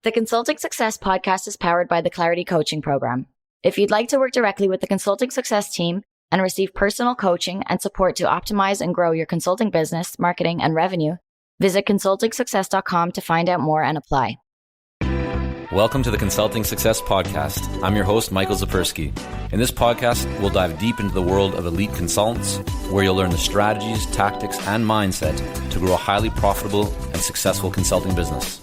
The Consulting Success podcast is powered by the Clarity Coaching Program. If you'd like to work directly with the Consulting Success team and receive personal coaching and support to optimize and grow your consulting business, marketing, and revenue, visit consultingsuccess.com to find out more and apply. Welcome to the Consulting Success Podcast. I'm your host, Michael Zapersky. In this podcast, we'll dive deep into the world of elite consultants, where you'll learn the strategies, tactics, and mindset to grow a highly profitable and successful consulting business.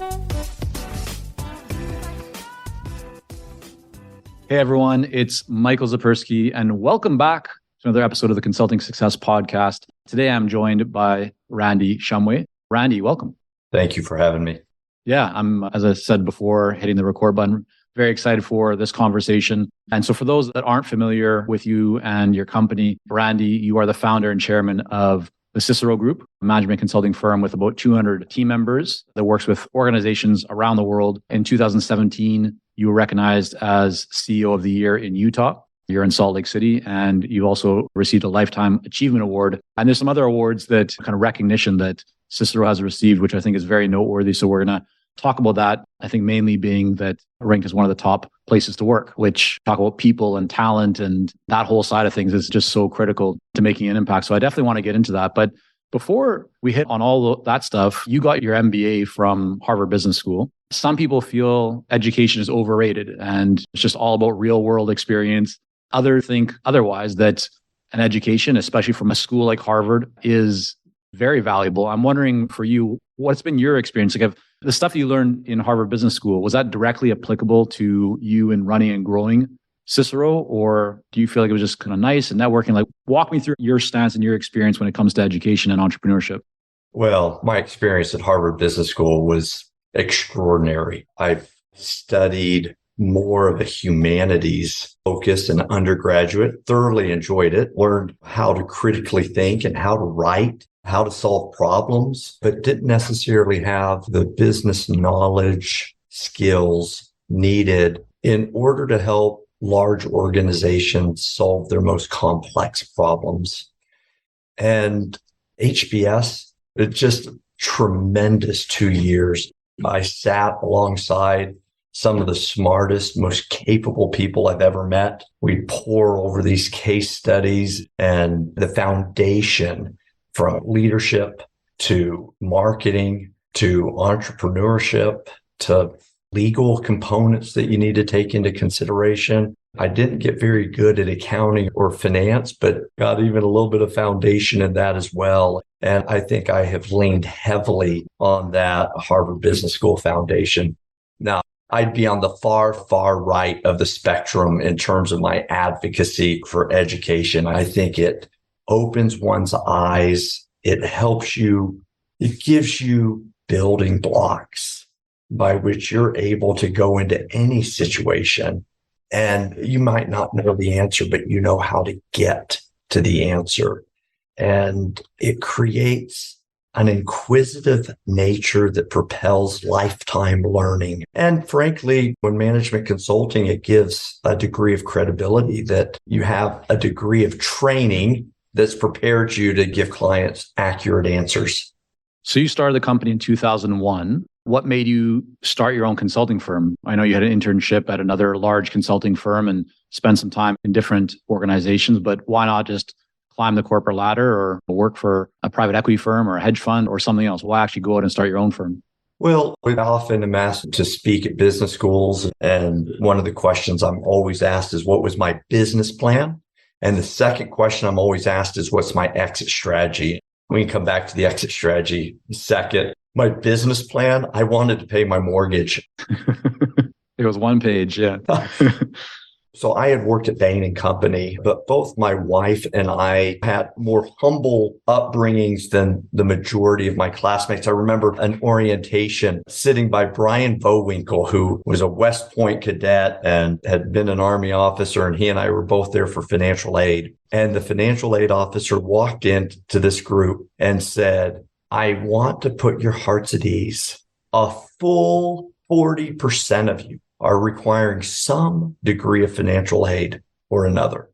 Hey everyone, it's Michael Zapersky, and welcome back to another episode of the Consulting Success Podcast. Today I'm joined by Randy Shumway. Randy, welcome. Thank you for having me. Yeah, I'm, as I said before, hitting the record button. Very excited for this conversation. And so for those that aren't familiar with you and your company, Randy, you are the founder and chairman of the Cicero Group, a management consulting firm with about 200 team members that works with organizations around the world. In 2017, you were recognized as CEO of the Year in Utah. You're in Salt Lake City, and you also received a Lifetime Achievement Award. And there's some other awards that kind of recognition that Cicero has received, which I think is very noteworthy. So we're going to talk about that, I think mainly being that ranked as one of the top places to work, which talk about people and talent and that whole side of things is just so critical to making an impact. So I definitely want to get into that. But before we hit on all that stuff, you got your MBA from Harvard Business School. Some people feel education is overrated and it's just all about real world experience. Others think otherwise, that an education, especially from a school like Harvard, is very valuable. I'm wondering for you, what's been your experience? Like, the stuff you learned in Harvard Business School, was that directly applicable to you in running and growing Cicero? Or do you feel like it was just kind of nice and networking? Like, walk me through your stance and your experience when it comes to education and entrepreneurship. Well, my experience at Harvard Business School was extraordinary. I've studied more of a humanities focus in undergraduate, thoroughly enjoyed it, learned how to critically think and how to write, how to solve problems, but didn't necessarily have the business knowledge, skills needed in order to help large organizations solve their most complex problems. And HBS, it's just tremendous 2 years. I sat alongside some of the smartest, most capable people I've ever met. We pour over these case studies and the foundation from leadership to marketing to entrepreneurship to legal components that you need to take into consideration. I didn't get very good at accounting or finance, but got even a little bit of foundation in that as well. And I think I have leaned heavily on that Harvard Business School foundation. Now, I'd be on the far, far right of the spectrum in terms of my advocacy for education. I think it opens one's eyes. It helps you. It gives you building blocks by which you're able to go into any situation. And you might not know the answer, but you know how to get to the answer. And it creates an inquisitive nature that propels lifetime learning. And frankly, when management consulting, it gives a degree of credibility that you have a degree of training that's prepared you to give clients accurate answers. So you started the company in 2001. What made you start your own consulting firm? I know you had an internship at another large consulting firm and spent some time in different organizations, but why not just climb the corporate ladder or work for a private equity firm or a hedge fund or something else? Why actually go out and start your own firm? Well, I often am asked to speak at business schools. And one of the questions I'm always asked is, what was my business plan? And the second question I'm always asked is, what's my exit strategy? We can come back to the exit strategy second. My business plan, I wanted to pay my mortgage. It was one page, yeah. So I had worked at Bain & Company, but both my wife and I had more humble upbringings than the majority of my classmates. I remember an orientation sitting by Brian Bowinkle, who was a West Point cadet and had been an Army officer, and he and I were both there for financial aid. And the financial aid officer walked into this group and said, I want to put your hearts at ease. A full 40% of you are requiring some degree of financial aid or another.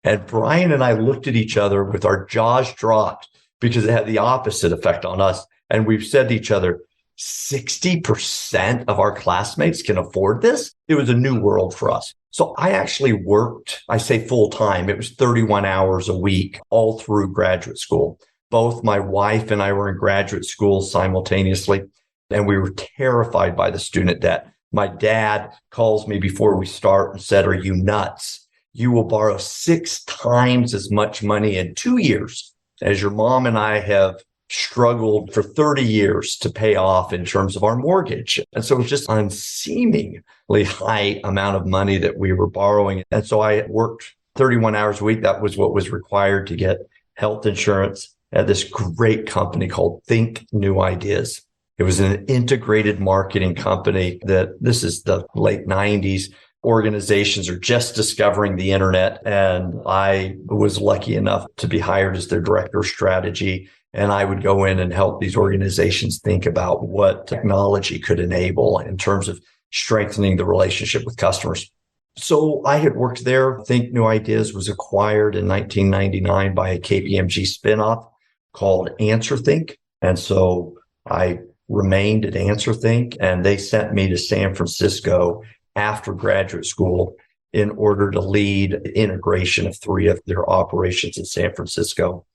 And Brian and I looked at each other with our jaws dropped because it had the opposite effect on us. And we've said to each other, 60% of our classmates can afford this. It was a new world for us. So I actually worked, I say full time, it was 31 hours a week all through graduate school. Both my wife and I were in graduate school simultaneously, and we were terrified by the student debt. My dad calls me before we start and said, "Are you nuts? You will borrow 6 times as much money in 2 years as your mom and I have struggled for 30 years to pay off in terms of our mortgage." And so it was just an unseemingly high amount of money that we were borrowing. And so I worked 31 hours a week. That was what was required to get health insurance at this great company called Think New Ideas. It was an integrated marketing company that this is the late 90s. Organizations are just discovering the internet. And I was lucky enough to be hired as their director of strategy. And I would go in and help these organizations think about what technology could enable in terms of strengthening the relationship with customers. So I had worked there. Think New Ideas was acquired in 1999 by a KPMG spinoff called AnswerThink. And so I remained at AnswerThink, and they sent me to San Francisco after graduate school in order to lead the integration of 3 of their operations in San Francisco.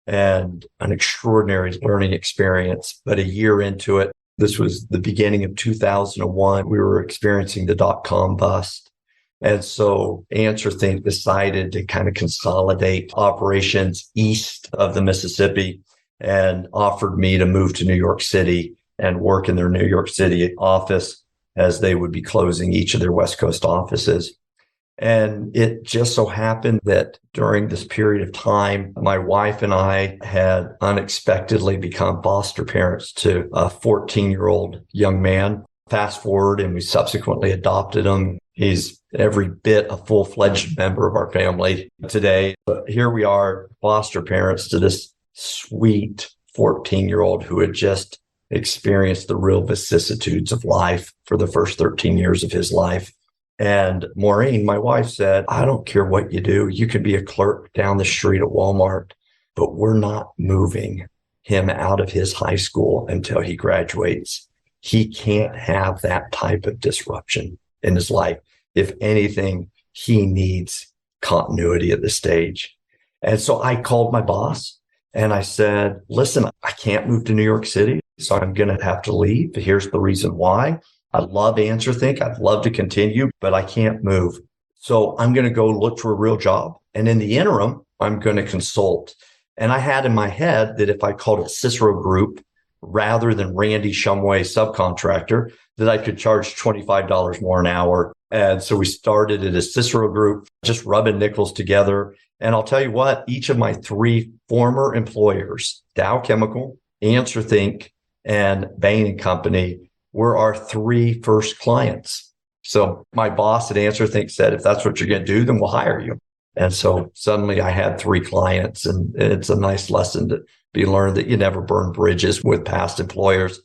And an extraordinary learning experience. But a year into it, this was the beginning of 2001, we were experiencing the dot-com bust. And so AnswerThink decided to kind of consolidate operations east of the Mississippi and offered me to move to New York City and work in their New York City office as they would be closing each of their West Coast offices. And it just so happened that during this period of time, my wife and I had unexpectedly become foster parents to a 14-year-old young man. Fast forward, and we subsequently adopted him. He's every bit a full-fledged member of our family today. But here we are, foster parents to this sweet 14-year-old who had just experienced the real vicissitudes of life for the first 13 years of his life. And Maureen, my wife, said, "I don't care what you do. You can be a clerk down the street at Walmart, but we're not moving him out of his high school until he graduates. He can't have that type of disruption in his life. If anything, he needs continuity at this stage." And so I called my boss and I said, "Listen, I can't move to New York City, so I'm going to have to leave. Here's the reason why. I love AnswerThink. I'd love to continue, but I can't move. So I'm going to go look for a real job. And in the interim, I'm going to consult." And I had in my head that if I called it Cicero Group rather than Randy Shumway subcontractor, that I could charge $25 more an hour. And so we started it as Cicero Group, just rubbing nickels together. And I'll tell you what, each of my 3 former employers, Dow Chemical, AnswerThink, and Bain & Company, were our 3 first clients. So my boss at AnswerThink said, "If that's what you're going to do, then we'll hire you." And so suddenly I had 3 clients, and it's a nice lesson to be learned that you never burn bridges with past employers.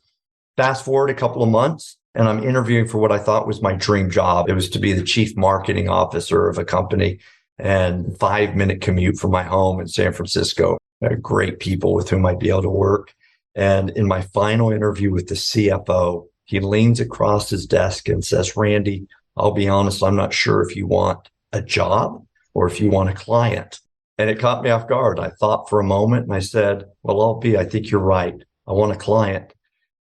Fast forward a couple of months, and I'm interviewing for what I thought was my dream job. It was to be the chief marketing officer of a company, and 5-minute commute from my home in San Francisco. Great people with whom I'd be able to work. And in my final interview with the CFO, he leans across his desk and says, "Randy, I'll be honest, I'm not sure if you want a job or if you want a client." And it caught me off guard. I thought for a moment and I said, "Well, I think you're right. I want a client."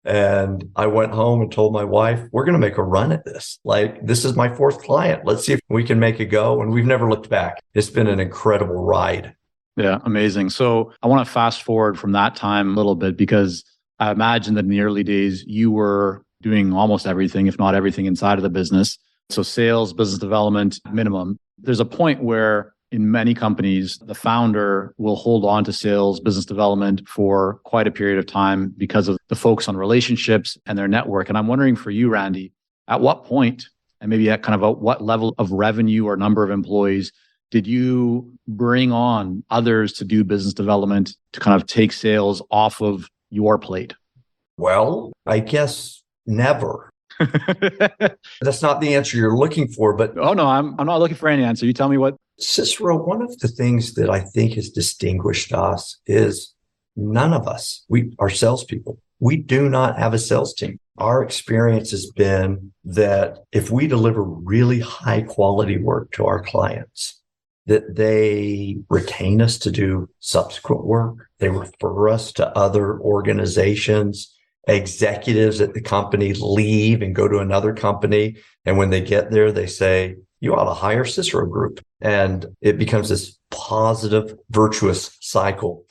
And I went home and told my wife, "We're going to make a run at this. Like, this is my 4th client. Let's see if we can make it go." And we've never looked back. It's been an incredible ride. Yeah, amazing. So I want to fast forward from that time a little bit, because I imagine that in the early days, you were doing almost everything, if not everything, inside of the business. So sales, business development, minimum. There's a point where in many companies, the founder will hold on to sales, business development for quite a period of time because of the focus on relationships and their network. And I'm wondering for you, Randy, at what point, and maybe at kind of what level of revenue or number of employees, did you bring on others to do business development to kind of take sales off of your plate? Well, I guess never. That's not the answer you're looking for, but oh no, I'm not looking for any answer. You tell me what. Cicero, one of the things that I think has distinguished us is none of us, we are salespeople. we do not have a sales team. Our experience has been that if we deliver really high quality work to our clients, that they retain us to do subsequent work. They refer us to other organizations. Executives at the company leave and go to another company. And when they get there, they say, you ought to hire Cicero Group. And it becomes this positive, virtuous cycle.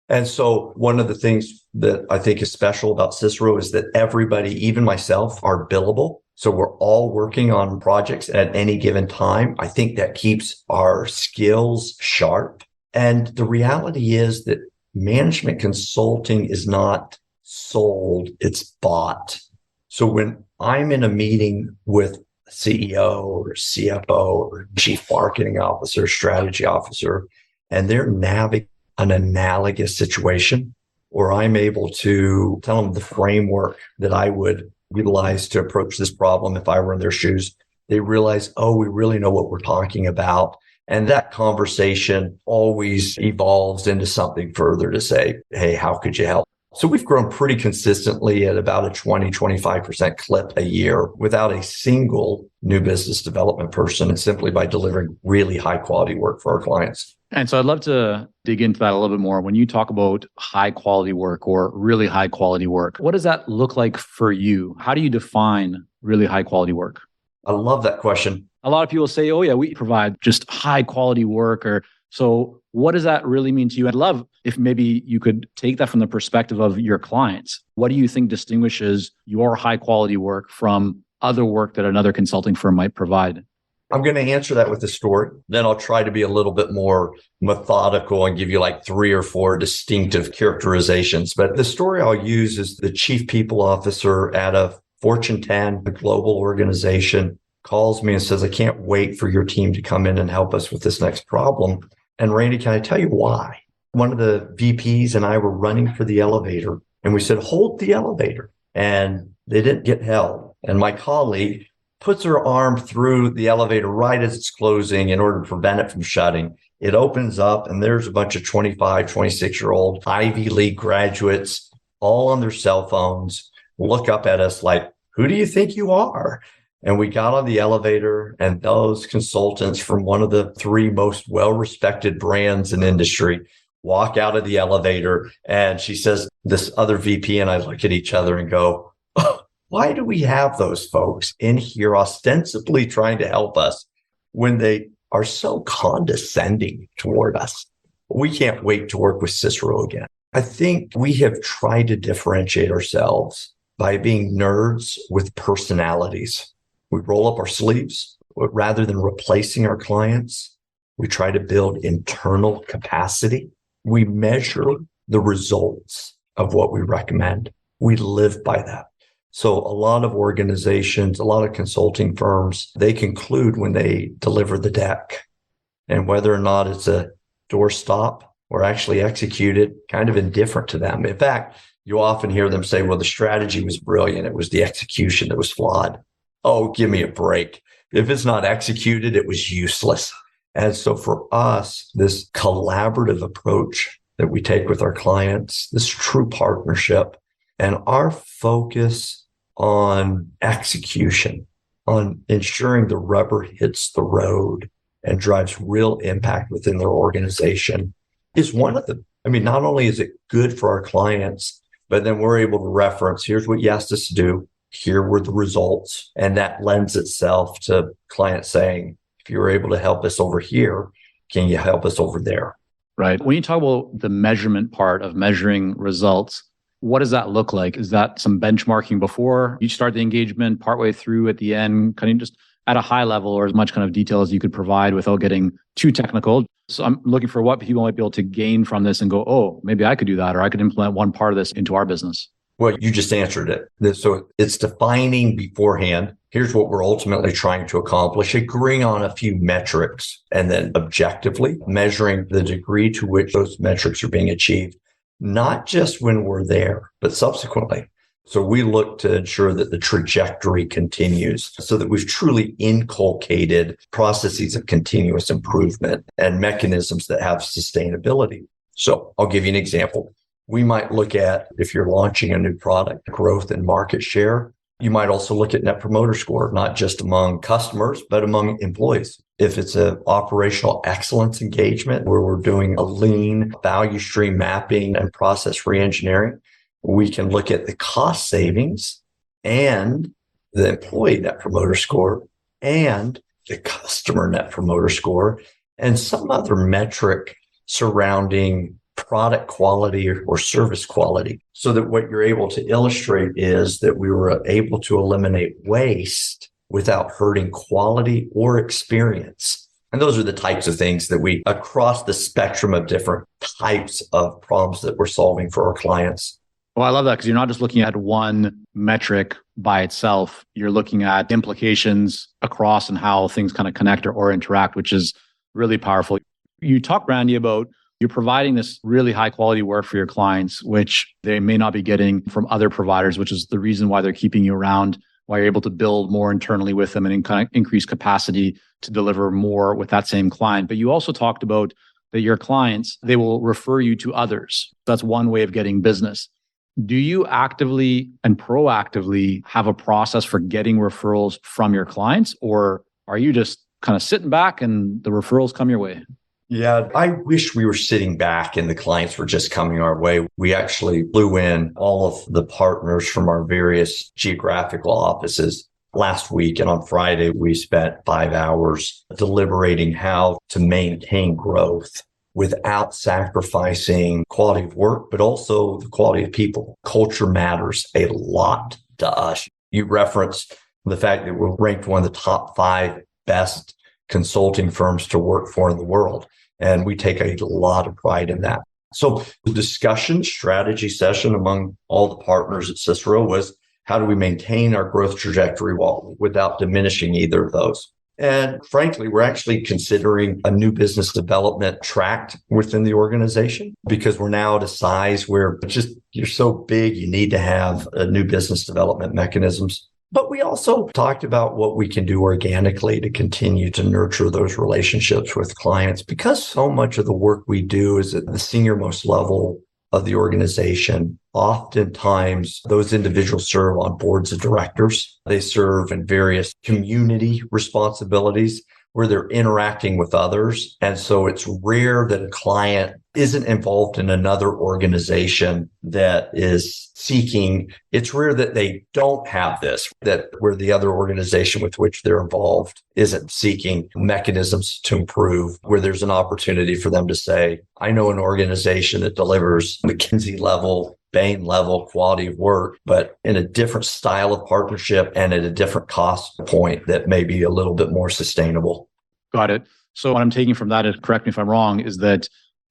And so one of the things that I think is special about Cicero is that everybody, even myself, are billable. So we're all working on projects at any given time. I think that keeps our skills sharp. And the reality is that management consulting is not sold, it's bought. So when I'm in a meeting with a CEO or CFO or chief marketing officer, strategy officer, and they're navigating an analogous situation, or I'm able to tell them the framework that I would utilize to approach this problem if I were in their shoes, they realize, oh, we really know what we're talking about. And that conversation always evolves into something further to say, hey, how could you help? So we've grown pretty consistently at about a 20-25% clip a year without a single new business development person, and simply by delivering really high quality work for our clients. And so I'd love to dig into that a little bit more. When you talk about high quality work or really high quality work, what does that look like for you? How do you define really high quality work? I love that question. A lot of people say, oh yeah, we provide just high quality work. Or so what does that really mean to you? I'd love if maybe you could take that from the perspective of your clients. What do you think distinguishes your high quality work from other work that another consulting firm might provide? I'm going to answer that with a story. Then I'll try to be a little bit more methodical and give you like 3 or 4 distinctive characterizations. But the story I'll use is the chief people officer at a Fortune 10, a global organization, calls me and says, I can't wait for your team to come in and help us with this next problem. And Randy, can I tell you why? One of the VPs and I were running for the elevator, and we said, hold the elevator. And they didn't get held. And my colleague puts her arm through the elevator right as it's closing in order to prevent it from shutting. It opens up, and there's a bunch of 25, 26-year-old Ivy League graduates, all on their cell phones, look up at us like, who do you think you are? And we got on the elevator, and those consultants from one of the 3 most well-respected brands in industry walk out of the elevator. And she says, this other VP and I look at each other and go, oh, why do we have those folks in here ostensibly trying to help us when they are so condescending toward us? We can't wait to work with Cicero again. I think we have tried to differentiate ourselves by being nerds with personalities. We roll up our sleeves, but rather than replacing our clients, we try to build internal capacity. We measure the results of what we recommend. We live by that. So a lot of organizations, a lot of consulting firms, they conclude when they deliver the deck, and whether or not it's a doorstop or actually executed, kind of indifferent to them. In fact, you often hear them say, well, the strategy was brilliant. It was the execution that was flawed. Oh, give me a break. If it's not executed, it was useless. And so for us, this collaborative approach that we take with our clients, this true partnership, and our focus on execution, on ensuring the rubber hits the road and drives real impact within their organization is one of them. I mean, not only is it good for our clients, but then we're able to reference, here's what you asked us to do. Here were the results. And that lends itself to clients saying, if you were able to help us over here, can you help us over there? Right. When you talk about the measurement part of measuring results, what does that look like? Is that some benchmarking before you start the engagement, partway through, at the end, kind of just at a high level, or as much kind of detail as you could provide without getting too technical? So I'm looking for what people might be able to gain from this and go, oh, maybe I could do that, or I could implement one part of this into our business. Well, you just answered it. So it's defining beforehand. Here's what we're ultimately trying to accomplish, agreeing on a few metrics, and then objectively measuring the degree to which those metrics are being achieved, not just when we're there, but subsequently. So we look to ensure that the trajectory continues so that we've truly inculcated processes of continuous improvement and mechanisms that have sustainability. So I'll give you an example. We might look at, if you're launching a new product, growth and market share. You might also look at net promoter score, not just among customers, but among employees. If it's an operational excellence engagement where we're doing a lean value stream mapping and process reengineering, we can look at the cost savings and the employee net promoter score and the customer net promoter score and some other metric surrounding product quality or service quality, so that what you're able to illustrate is that we were able to eliminate waste without hurting quality or experience. And those are the types of things that we, across the spectrum of different types of problems that we're solving for our clients. Well, I love that, because you're not just looking at one metric by itself. You're looking at implications across and how things kind of connect or interact, which is really powerful. You talked, Randy, about you're providing this really high quality work for your clients, which they may not be getting from other providers, which is the reason why they're keeping you around, why you're able to build more internally with them and kind of increase capacity to deliver more with that same client. But you also talked about that your clients, they will refer you to others. That's one way of getting business. Do you actively and proactively have a process for getting referrals from your clients, or are you just kind of sitting back and the referrals come your way? Yeah, I wish we were sitting back and the clients were just coming our way. We actually flew in all of the partners from our various geographical offices last week. And on Friday, we spent 5 hours deliberating how to maintain growth without sacrificing quality of work, but also the quality of people. Culture matters a lot to us. You referenced the fact that we're ranked one of the top 5 best consulting firms to work for in the world. And we take a lot of pride in that. So the discussion strategy session among all the partners at Cicero was, how do we maintain our growth trajectory without diminishing either of those? And frankly, we're actually considering a new business development track within the organization, because we're now at a size where you're so big, you need to have a new business development mechanisms. But we also talked about what we can do organically to continue to nurture those relationships with clients, because so much of the work we do is at the senior-most level of the organization. Oftentimes, those individuals serve on boards of directors. They serve in various community responsibilities where they're interacting with others. And so it's rare that a client isn't involved in another organization that is seeking. It's rare that they don't have this, that where the other organization with which they're involved isn't seeking mechanisms to improve, where there's an opportunity for them to say, I know an organization that delivers McKinsey level, Bain level quality of work, but in a different style of partnership and at a different cost point that may be a little bit more sustainable. Got it. So what I'm taking from that, is, correct me if I'm wrong, is that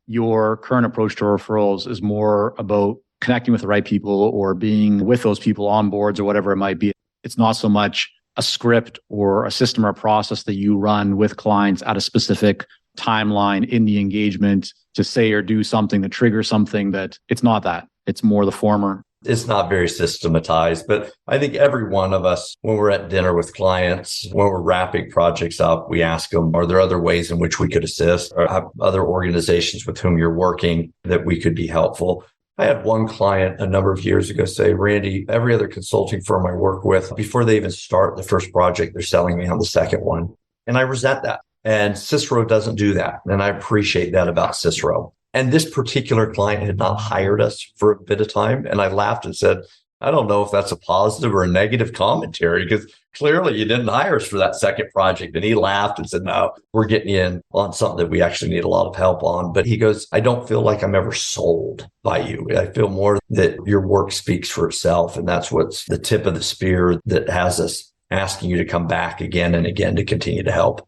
your current approach to referrals is more about connecting with the right people or being with those people on boards or whatever it might be. It's not so much a script or a system or a process that you run with clients at a specific timeline in the engagement to say or do something that triggers something. That it's not that. It's more the former. It's not very systematized, but I think every one of us, when we're at dinner with clients, when we're wrapping projects up, we ask them, are there other ways in which we could assist, or have other organizations with whom you're working that we could be helpful? I had one client a number of years ago say, Randy, every other consulting firm I work with, before they even start the first project, they're selling me on the second one. And I resent that. And Cicero doesn't do that. And I appreciate that about Cicero. And this particular client had not hired us for a bit of time. And I laughed and said, I don't know if that's a positive or a negative commentary, because clearly you didn't hire us for that second project. And he laughed and said, no, we're getting you in on something that we actually need a lot of help on. But he goes, I don't feel like I'm ever sold by you. I feel more that your work speaks for itself. And that's what's the tip of the spear that has us asking you to come back again and again to continue to help.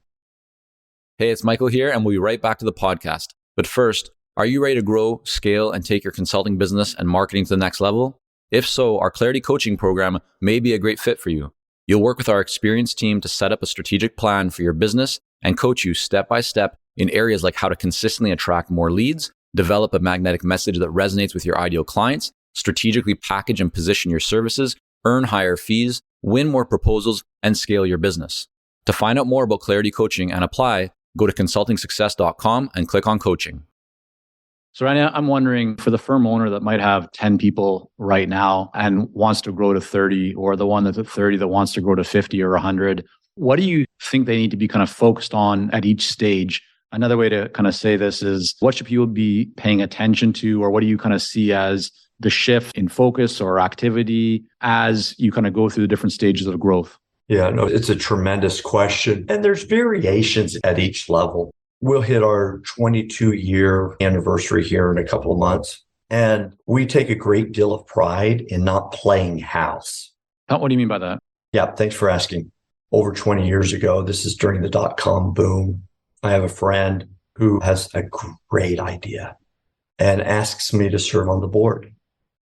Hey, it's Michael here, and we'll be right back to the podcast. But first, are you ready to grow, scale, and take your consulting business and marketing to the next level? If so, our Clarity Coaching program may be a great fit for you. You'll work with our experienced team to set up a strategic plan for your business and coach you step by step in areas like how to consistently attract more leads, develop a magnetic message that resonates with your ideal clients, strategically package and position your services, earn higher fees, win more proposals, and scale your business. To find out more about Clarity Coaching and apply, go to consultingsuccess.com and click on coaching. So Randy, I'm wondering for the firm owner that might have 10 people right now and wants to grow to 30, or the one that's at 30 that wants to grow to 50 or 100, what do you think they need to be kind of focused on at each stage? Another way to kind of say this is, what should people be paying attention to, or what do you kind of see as the shift in focus or activity as you kind of go through the different stages of growth? Yeah, no, it's a tremendous question. And there's variations at each level. We'll hit our 22-year anniversary here in a couple of months. And we take a great deal of pride in not playing house. What do you mean by that? Yeah, thanks for asking. Over 20 years ago, this is during the dot-com boom. I have a friend who has a great idea and asks me to serve on the board.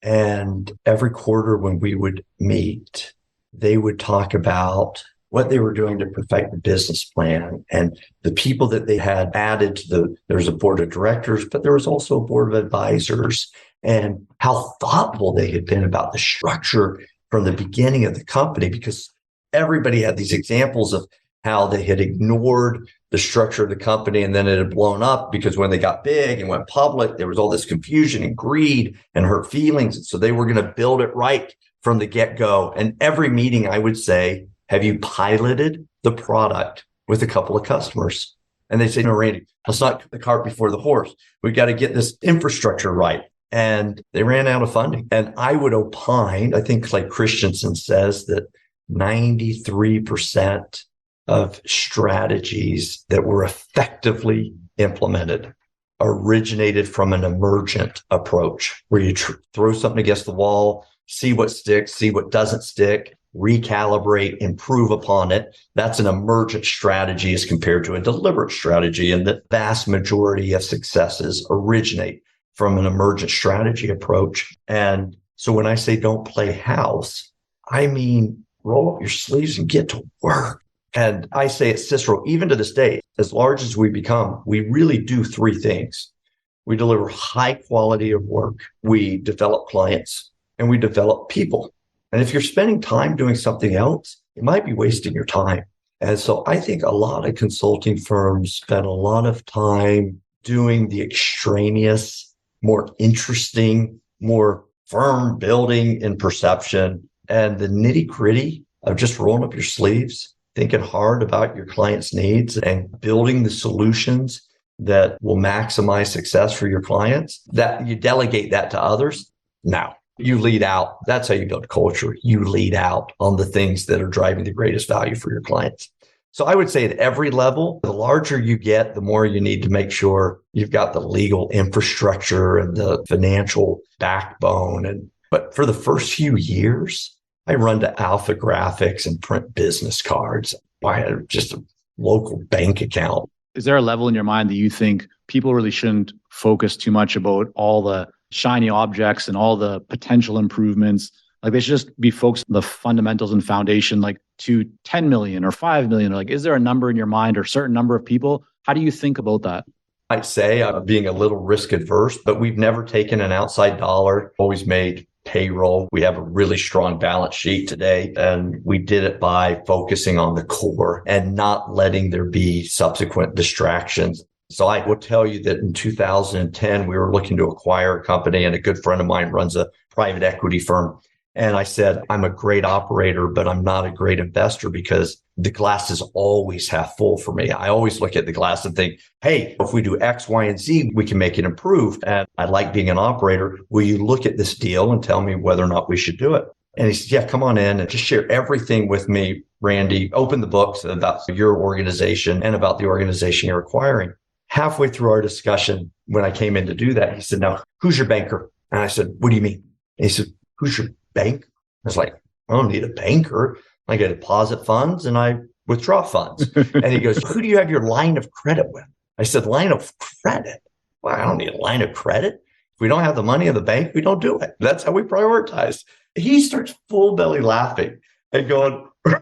And every quarter when we would meet, they would talk about what they were doing to perfect the business plan and the people that they had added to there was a board of directors, but there was also a board of advisors, and how thoughtful they had been about the structure from the beginning of the company, because everybody had these examples of how they had ignored the structure of the company and then it had blown up because when they got big and went public, there was all this confusion and greed and hurt feelings. And so they were going to build it right from the get-go. And every meeting I would say, have you piloted the product with a couple of customers? And they say, no, Randy, let's not put the cart before the horse. We've got to get this infrastructure right. And they ran out of funding. And I would opine, I think like Christensen says, that 93% of strategies that were effectively implemented originated from an emergent approach where you throw something against the wall, see what sticks, see what doesn't stick, recalibrate, improve upon it. That's an emergent strategy as compared to a deliberate strategy. And the vast majority of successes originate from an emergent strategy approach. And so when I say don't play house, I mean, roll up your sleeves and get to work. And I say at Cicero, even to this day, as large as we become, we really do three things. We deliver high quality of work, we develop clients, and we develop people. And if you're spending time doing something else, you might be wasting your time. And so I think a lot of consulting firms spend a lot of time doing the extraneous, more interesting, more firm building in perception, and the nitty gritty of just rolling up your sleeves, thinking hard about your client's needs and building the solutions that will maximize success for your clients, that you delegate that to others. Now, you lead out. That's how you build culture. You lead out on the things that are driving the greatest value for your clients. So I would say at every level, the larger you get, the more you need to make sure you've got the legal infrastructure and the financial backbone. But for the first few years, I run to Alpha Graphics and print business cards. I had just a local bank account. Is there a level in your mind that you think people really shouldn't focus too much about all the shiny objects and all the potential improvements? Like they should just be focused on the fundamentals and foundation, like to 10 million or 5 million. Like, is there a number in your mind or a certain number of people? How do you think about that? I'd say I'm being a little risk adverse, but we've never taken an outside dollar, always made payroll. We have a really strong balance sheet today, and we did it by focusing on the core and not letting there be subsequent distractions. So I will tell you that in 2010, we were looking to acquire a company, and a good friend of mine runs a private equity firm. And I said, I'm a great operator, but I'm not a great investor because the glass is always half full for me. I always look at the glass and think, hey, if we do X, Y, and Z, we can make it improve. And I like being an operator. Will you look at this deal and tell me whether or not we should do it? And he said, yeah, come on in and just share everything with me, Randy. Open the books about your organization and about the organization you're acquiring. Halfway through our discussion, when I came in to do that, he said, now, who's your banker? And I said, what do you mean? And he said, who's your bank? I was like, I don't need a banker. I get deposit funds and I withdraw funds. And he goes, who do you have your line of credit with? I said, line of credit? Well, I don't need a line of credit. If we don't have the money in the bank, we don't do it. That's how we prioritize. He starts full belly laughing and going, come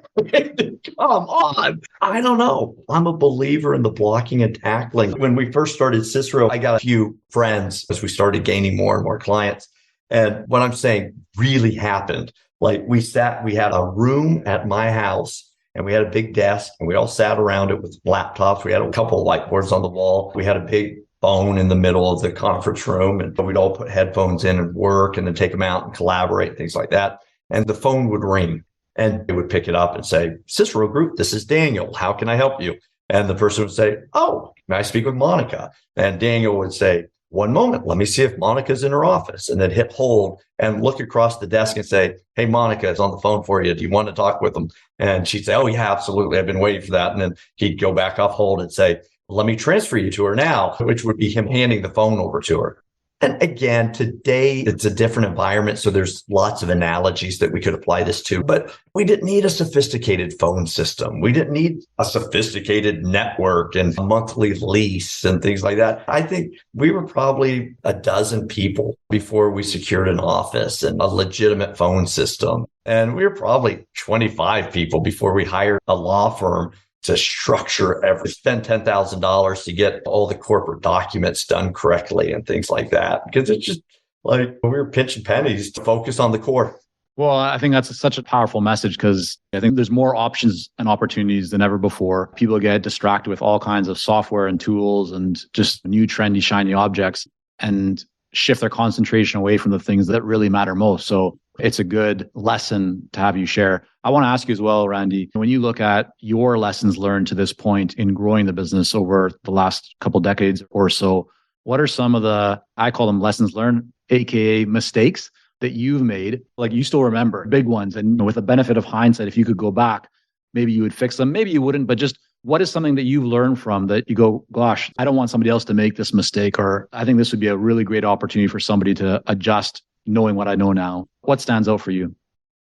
on. I don't know. I'm a believer in the blocking and tackling. When we first started Cicero, I got a few friends as we started gaining more and more clients. And what I'm saying really happened. Like we had a room at my house and we had a big desk and we all sat around it with laptops. We had a couple of whiteboards on the wall. We had a big phone in the middle of the conference room, and we'd all put headphones in and work and then take them out and collaborate, things like that. And the phone would ring and they would pick it up and say, Cicero Group, this is Daniel. How can I help you? And the person would say, oh, may I speak with Monica? And Daniel would say, one moment, let me see if Monica's in her office, and then hit hold and look across the desk and say, hey, Monica is on the phone for you. Do you want to talk with them? And she'd say, oh, yeah, absolutely. I've been waiting for that. And then he'd go back off hold and say, let me transfer you to her now, which would be him handing the phone over to her. And again, today it's a different environment. So there's lots of analogies that we could apply this to, but we didn't need a sophisticated phone system. We didn't need a sophisticated network and a monthly lease and things like that. I think we were probably a dozen people before we secured an office and a legitimate phone system. And we were probably 25 people before we hired a law firm to structure spend $10,000 to get all the corporate documents done correctly and things like that. Because it's just like we were pinching pennies to focus on the core. Well, I think that's such a powerful message because I think there's more options and opportunities than ever before. People get distracted with all kinds of software and tools and just new trendy, shiny objects and shift their concentration away from the things that really matter most. So it's a good lesson to have you share. I want to ask you as well, Randy, when you look at your lessons learned to this point in growing the business over the last couple decades or so, what are some of the, I call them lessons learned, AKA mistakes that you've made? Like you still remember big ones. And with the benefit of hindsight, if you could go back, maybe you would fix them, maybe you wouldn't, but just what is something that you've learned from that you go, gosh, I don't want somebody else to make this mistake, or I think this would be a really great opportunity for somebody to adjust knowing what I know now. What stands out for you?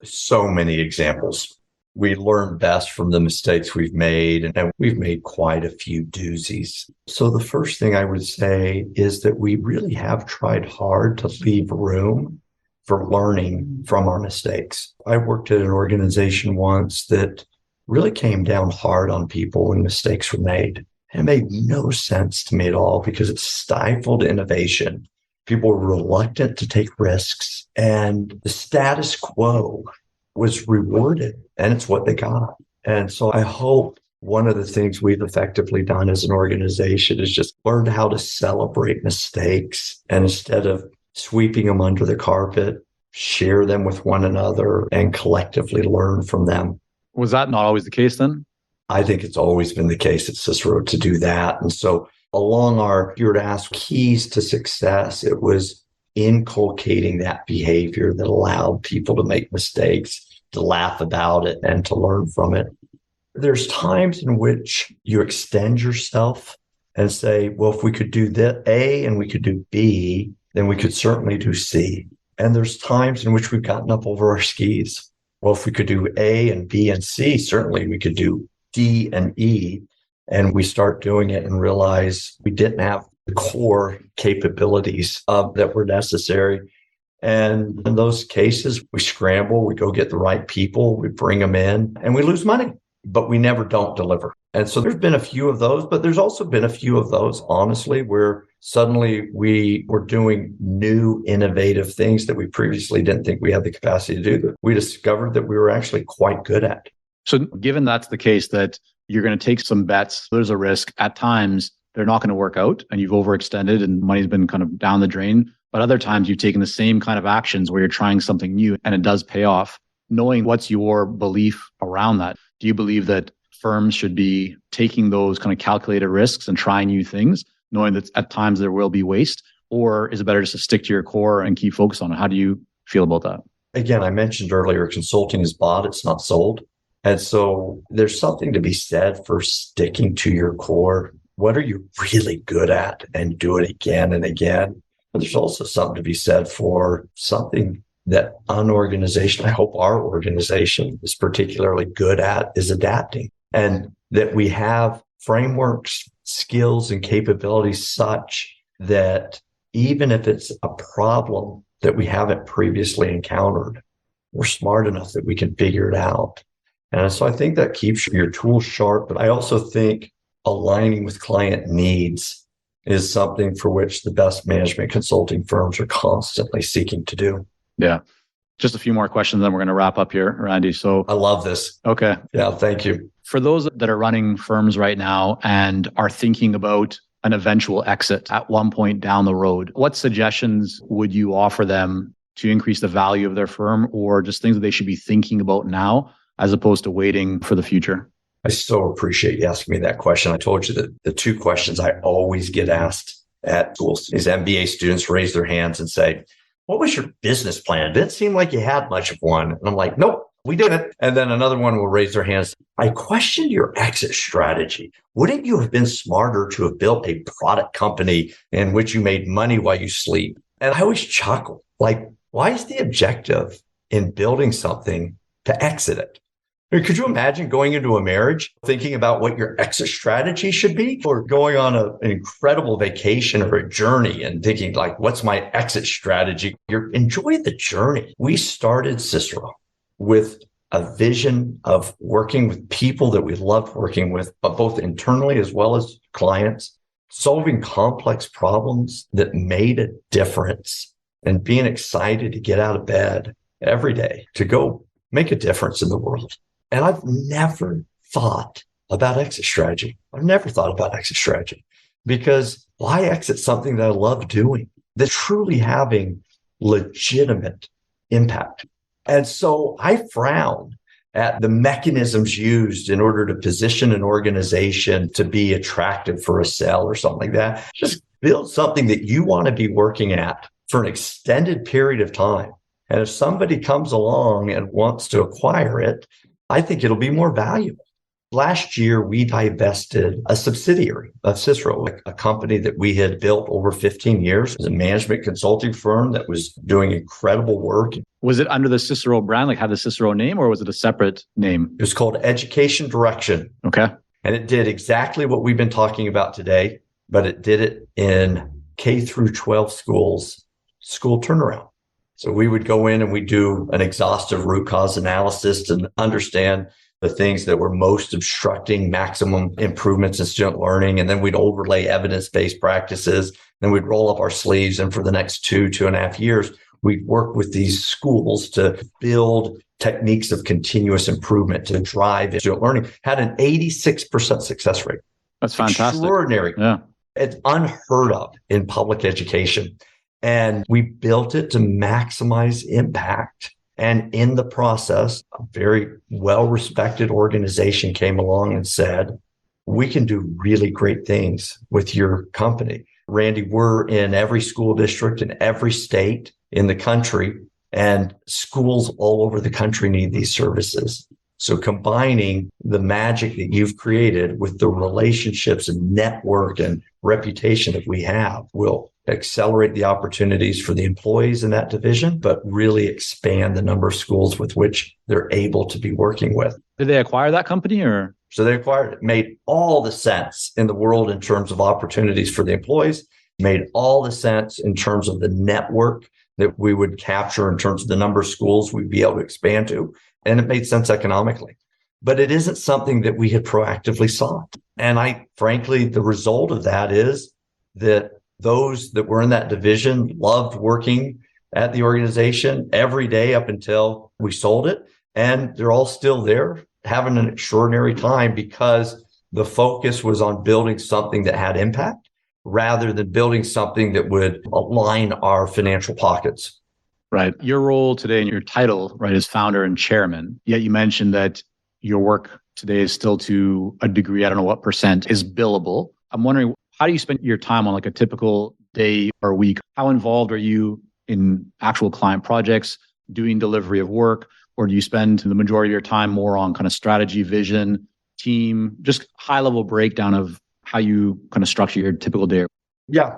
So many examples. We learn best from the mistakes we've made, and we've made quite a few doozies. So the first thing I would say is that we really have tried hard to leave room for learning from our mistakes. I worked at an organization once that really came down hard on people when mistakes were made. It made no sense to me at all because it stifled innovation. People were reluctant to take risks, and the status quo was rewarded, and it's what they got. And so I hope one of the things we've effectively done as an organization is just learn how to celebrate mistakes, and instead of sweeping them under the carpet, share them with one another and collectively learn from them. Was that not always the case then? I think it's always been the case at Cicero to do that. And so along if you were to ask keys to success, it was inculcating that behavior that allowed people to make mistakes, to laugh about it, and to learn from it. There's times in which you extend yourself and say, well, if we could do that A and we could do B, then we could certainly do C. And there's times in which we've gotten up over our skis. Well, if we could do A and B and C, certainly we could do D and E. And we start doing it and realize we didn't have the core capabilities that were necessary. And in those cases, we scramble, we go get the right people, we bring them in, and we lose money, but we never don't deliver. And so there's been a few of those, but there's also been a few of those, honestly, where suddenly we were doing new, innovative things that we previously didn't think we had the capacity to do, that we discovered that we were actually quite good at. So given that's the case, that you're going to take some bets, there's a risk at times they're not going to work out and you've overextended and money's been kind of down the drain. But other times you've taken the same kind of actions where you're trying something new and it does pay off. Knowing what's your belief around that, do you believe that firms should be taking those kind of calculated risks and trying new things, knowing that at times there will be waste? Or is it better just to stick to your core and keep focused on it? How do you feel about that? Again, I mentioned earlier, consulting is bought, it's not sold. And so there's something to be said for sticking to your core. What are you really good at, and do it again and again? But there's also something to be said for something that an organization, I hope our organization is particularly good at, is adapting. And that we have frameworks, skills, and capabilities such that even if it's a problem that we haven't previously encountered, we're smart enough that we can figure it out. And so I think that keeps your tools sharp. But I also think aligning with client needs is something for which the best management consulting firms are constantly seeking to do. Yeah. Just a few more questions, then we're going to wrap up here, Randy. So I love this. Okay. Yeah, thank you. For those that are running firms right now and are thinking about an eventual exit at one point down the road, what suggestions would you offer them to increase the value of their firm, or just things that they should be thinking about now as opposed to waiting for the future? I so appreciate you asking me that question. I told you that the two questions I always get asked at schools is MBA students raise their hands and say, what was your business plan? Didn't seem like you had much of one. And I'm like, nope, we didn't. And then another one will raise their hands. I questioned your exit strategy. Wouldn't you have been smarter to have built a product company in which you made money while you sleep? And I always chuckle, like, why is the objective in building something to exit it? I mean, could you imagine going into a marriage, thinking about what your exit strategy should be, or going on an incredible vacation or a journey and thinking like, what's my exit strategy? Enjoy the journey. We started Cicero with a vision of working with people that we loved working with, but both internally as well as clients, solving complex problems that made a difference and being excited to get out of bed every day to go make a difference in the world. And I've never thought about exit strategy. I've never thought about exit strategy because why exit something that I love doing that's truly having legitimate impact? And so I frown at the mechanisms used in order to position an organization to be attractive for a sale or something like that. Just build something that you want to be working at for an extended period of time. And if somebody comes along and wants to acquire it, I think it'll be more valuable. Last year, we divested a subsidiary of Cicero, a company that we had built over 15 years. It was a management consulting firm that was doing incredible work. Was it under the Cicero brand, like had the Cicero name, or was it a separate name? It was called Education Direction. Okay. And it did exactly what we've been talking about today, but it did it in K through 12 schools, school turnaround. So we would go in and we do an exhaustive root cause analysis to understand the things that were most obstructing maximum improvements in student learning. And then we'd overlay evidence-based practices. Then we'd roll up our sleeves. And for the next 2.5 years, we'd work with these schools to build techniques of continuous improvement to drive student learning. Had an 86% success rate. That's fantastic. Extraordinary. Yeah. It's unheard of in public education. And we built it to maximize impact. And in the process, a very well-respected organization came along and said, we can do really great things with your company. Randy, we're in every school district in every state in the country, and schools all over the country need these services. So combining the magic that you've created with the relationships and network and reputation that we have will accelerate the opportunities for the employees in that division, but really expand the number of schools with which they're able to be working with. Did they acquire that company or? So they acquired it. Made all the sense in the world in terms of opportunities for the employees, made all the sense in terms of the network that we would capture in terms of the number of schools we'd be able to expand to. And it made sense economically. But it isn't something that we had proactively sought. And frankly, the result of that is that those that were in that division loved working at the organization every day up until we sold it. And they're all still there having an extraordinary time because the focus was on building something that had impact rather than building something that would align our financial pockets. Right. Your role today and your title, right, is founder and chairman. Yet you mentioned that your work today is still to a degree, I don't know what percent, is billable. I'm wondering, how do you spend your time on like a typical day or week? How involved are you in actual client projects, doing delivery of work, or do you spend the majority of your time more on kind of strategy, vision, team, just high level breakdown of how you kind of structure your typical day? Yeah.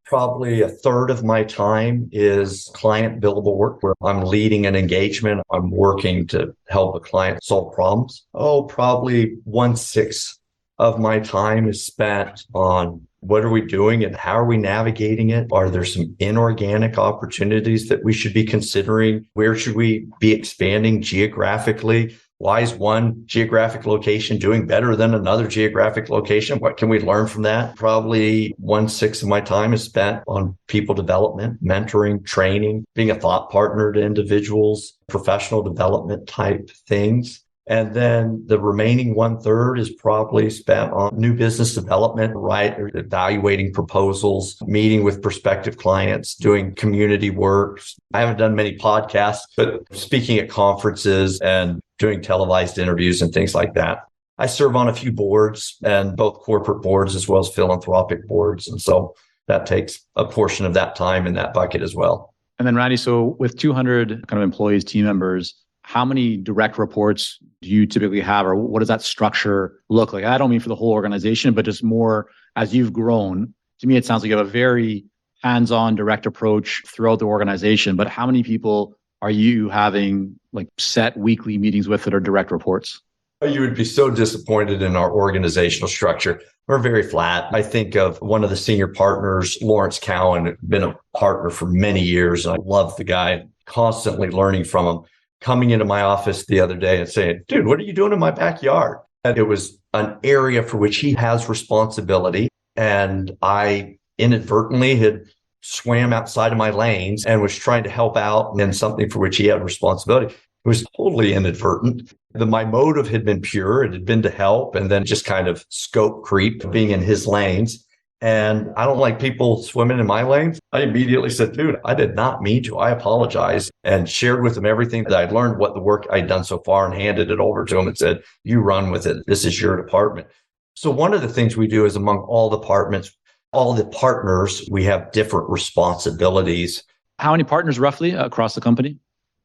Probably a third of my time is client billable work where I'm leading an engagement. I'm working to help a client solve problems. Probably 1/6 of my time is spent on what are we doing and how are we navigating it? Are there some inorganic opportunities that we should be considering? Where should we be expanding geographically? Why is one geographic location doing better than another geographic location? What can we learn from that? Probably 1/6 of my time is spent on people development, mentoring, training, being a thought partner to individuals, professional development type things. And then the remaining 1/3 is probably spent on new business development, right? Evaluating proposals, meeting with prospective clients, doing community work. I haven't done many podcasts, but speaking at conferences and doing televised interviews and things like that. I serve on a few boards, and both corporate boards as well as philanthropic boards. And so that takes a portion of that time in that bucket as well. And then Randy, so with 200 kind of employees, team members, how many direct reports do you typically have, or what does that structure look like? I don't mean for the whole organization, but just more as you've grown. To me, it sounds like you have a very hands-on direct approach throughout the organization, but how many people are you having like set weekly meetings with that are direct reports? You would be so disappointed in our organizational structure. We're very flat. I think of one of the senior partners, Lawrence Cowan, been a partner for many years. And I love the guy, constantly learning from him, coming into my office the other day and saying, dude, what are you doing in my backyard? And it was an area for which he has responsibility. And I inadvertently had swam outside of my lanes and was trying to help out in something for which he had responsibility. It was totally inadvertent. My motive had been pure. It had been to help, and then just kind of scope creep, being in his lanes. And I don't like people swimming in my lanes. I immediately said, dude, I did not mean to. I apologize, and shared with him everything that I'd learned, what the work I'd done so far, and handed it over to him and said, you run with it. This is your department. So one of the things we do is among all departments, all the partners, we have different responsibilities. How many partners roughly across the company?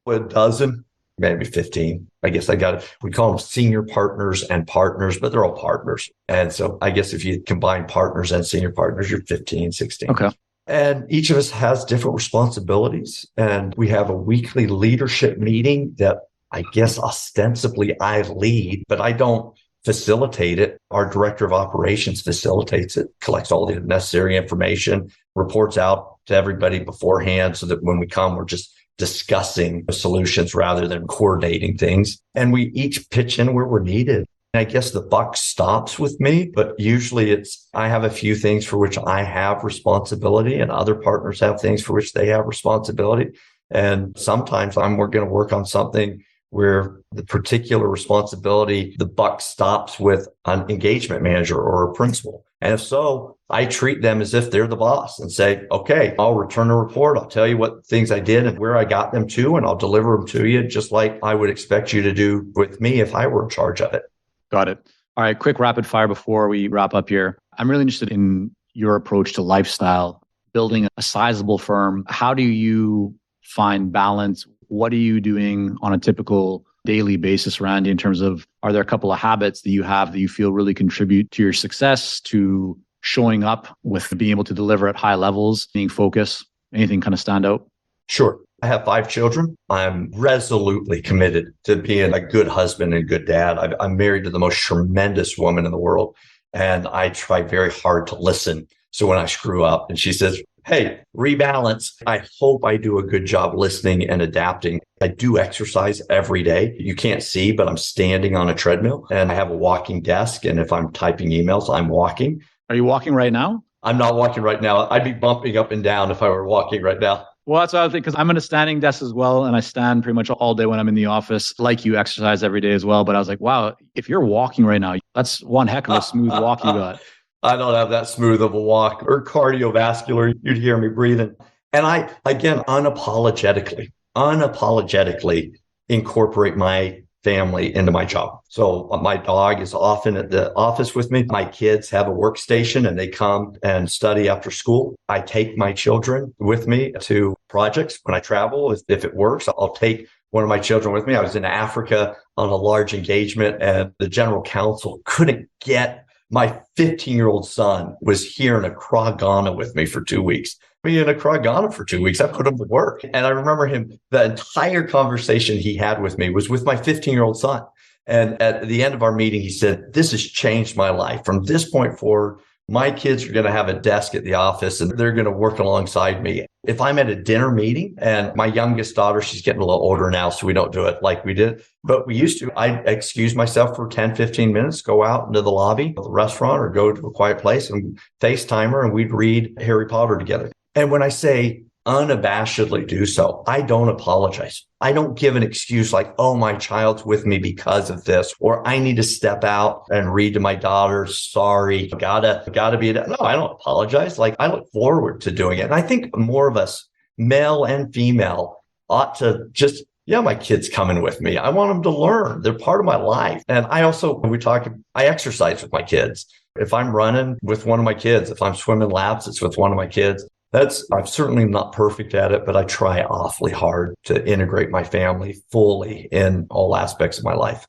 A dozen. Maybe 15. I guess we call them senior partners and partners, but they're all partners. And so I guess if you combine partners and senior partners, you're 15, 16. Okay. And each of us has different responsibilities. And we have a weekly leadership meeting that I guess ostensibly I lead, but I don't facilitate it. Our director of operations facilitates it, collects all the necessary information, reports out to everybody beforehand so that when we come, we're just discussing solutions rather than coordinating things. And we each pitch in where we're needed. I guess the buck stops with me, but usually I have a few things for which I have responsibility, and other partners have things for which they have responsibility. And sometimes we're going to work on something where the particular responsibility, the buck stops with an engagement manager or a principal. And if so, I treat them as if they're the boss and say, okay, I'll return a report. I'll tell you what things I did and where I got them to, and I'll deliver them to you just like I would expect you to do with me if I were in charge of it. Got it. All right, quick rapid fire before we wrap up here. I'm really interested in your approach to lifestyle, building a sizable firm. How do you find balance? What are you doing on a typical daily basis, Randy, in terms of, are there a couple of habits that you have that you feel really contribute to your success, to showing up with being able to deliver at high levels, being focused? Anything kind of stand out? Sure. I have 5 children. I'm resolutely committed to being a good husband and good dad. I'm married to the most tremendous woman in the world, and I try very hard to listen. So when I screw up and she says, hey, rebalance, I hope I do a good job listening and adapting. I do exercise every day. You can't see, but I'm standing on a treadmill, and I have a walking desk. And if I'm typing emails, I'm walking. Are you walking right now? I'm not walking right now. I'd be bumping up and down if I were walking right now. Well, that's what I think, because I'm in a standing desk as well, and I stand pretty much all day when I'm in the office. Like you, exercise every day as well. But I was like, wow, if you're walking right now, that's one heck of a smooth walk you got. I don't have that smooth of a walk or cardiovascular. You'd hear me breathing. And I, again, unapologetically incorporate my family into my job. So my dog is often at the office with me. My kids have a workstation and they come and study after school. I take my children with me to projects when I travel. If it works, I'll take one of my children with me. I was in Africa on a large engagement, and the general counsel couldn't get my 15-year-old son was here in Accra, Ghana with me for 2 weeks. In Accra, Ghana for 2 weeks. I put him to work. And I remember the entire conversation he had with me was with my 15-year-old son. And at the end of our meeting, he said, this has changed my life. From this point forward, my kids are going to have a desk at the office and they're going to work alongside me. If I'm at a dinner meeting, and my youngest daughter, she's getting a little older now, so we don't do it like we did, but we used to, I'd excuse myself for 10, 15 minutes, go out into the lobby of the restaurant or go to a quiet place and FaceTime her, and we'd read Harry Potter together. And when I say unabashedly do so. I don't apologize. I don't give an excuse like, oh, my child's with me because of this, or I need to step out and read to my daughter, sorry, gotta be. No, I don't apologize. Like, I look forward to doing it. And I think more of us, male and female, ought to just, yeah, my kid's coming with me. I want them to learn. They're part of my life. And I also, I exercise with my kids. If I'm running with one of my kids, if I'm swimming laps, it's with one of my kids. I'm certainly not perfect at it, but I try awfully hard to integrate my family fully in all aspects of my life.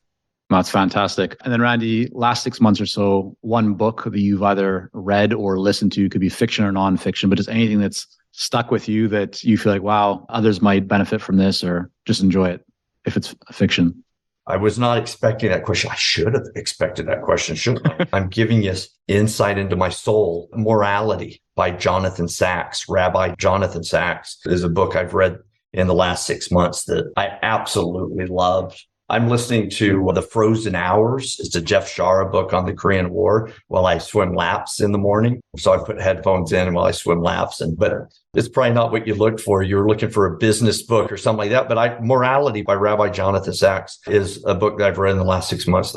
That's fantastic. And then Randy, last 6 months or so, one book that you've either read or listened to, could be fiction or nonfiction, but just anything that's stuck with you that you feel like, wow, others might benefit from this or just enjoy it if it's fiction. I was not expecting that question. I should have expected that question, shouldn't I? I'm giving you insight into my soul. Morality by Jonathan Sacks. Rabbi Jonathan Sacks is a book I've read in the last 6 months that I absolutely loved. I'm listening to The Frozen Hours. It's a Jeff Shara book on the Korean War while I swim laps in the morning. So I put headphones in while I swim laps. But it's probably not what you looked for. You were looking for a business book or something like that. But Morality by Rabbi Jonathan Sacks is a book that I've read in the last 6 months.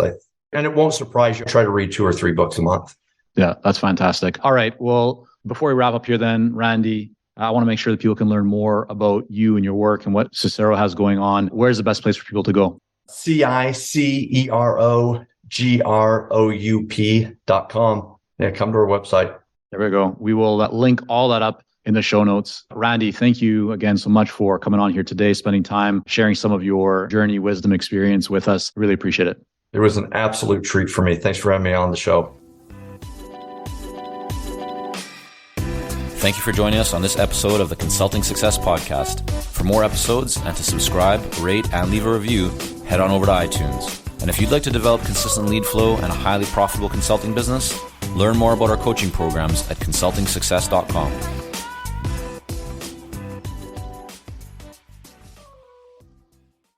And it won't surprise you. I try to read 2 or 3 books a month. Yeah, that's fantastic. All right. Well, before we wrap up here then, Randy, I want to make sure that people can learn more about you and your work and what Cicero has going on. Where's the best place for people to go? CICEROGROUP.com. Yeah, come to our website. There we go. We will link all that up in the show notes. Randy, thank you again so much for coming on here today, spending time, sharing some of your journey, wisdom, experience with us. Really appreciate it. It was an absolute treat for me. Thanks for having me on the show. Thank you for joining us on this episode of the Consulting Success Podcast. For more episodes and to subscribe, rate, and leave a review, head on over to iTunes. And if you'd like to develop consistent lead flow and a highly profitable consulting business, learn more about our coaching programs at consultingsuccess.com.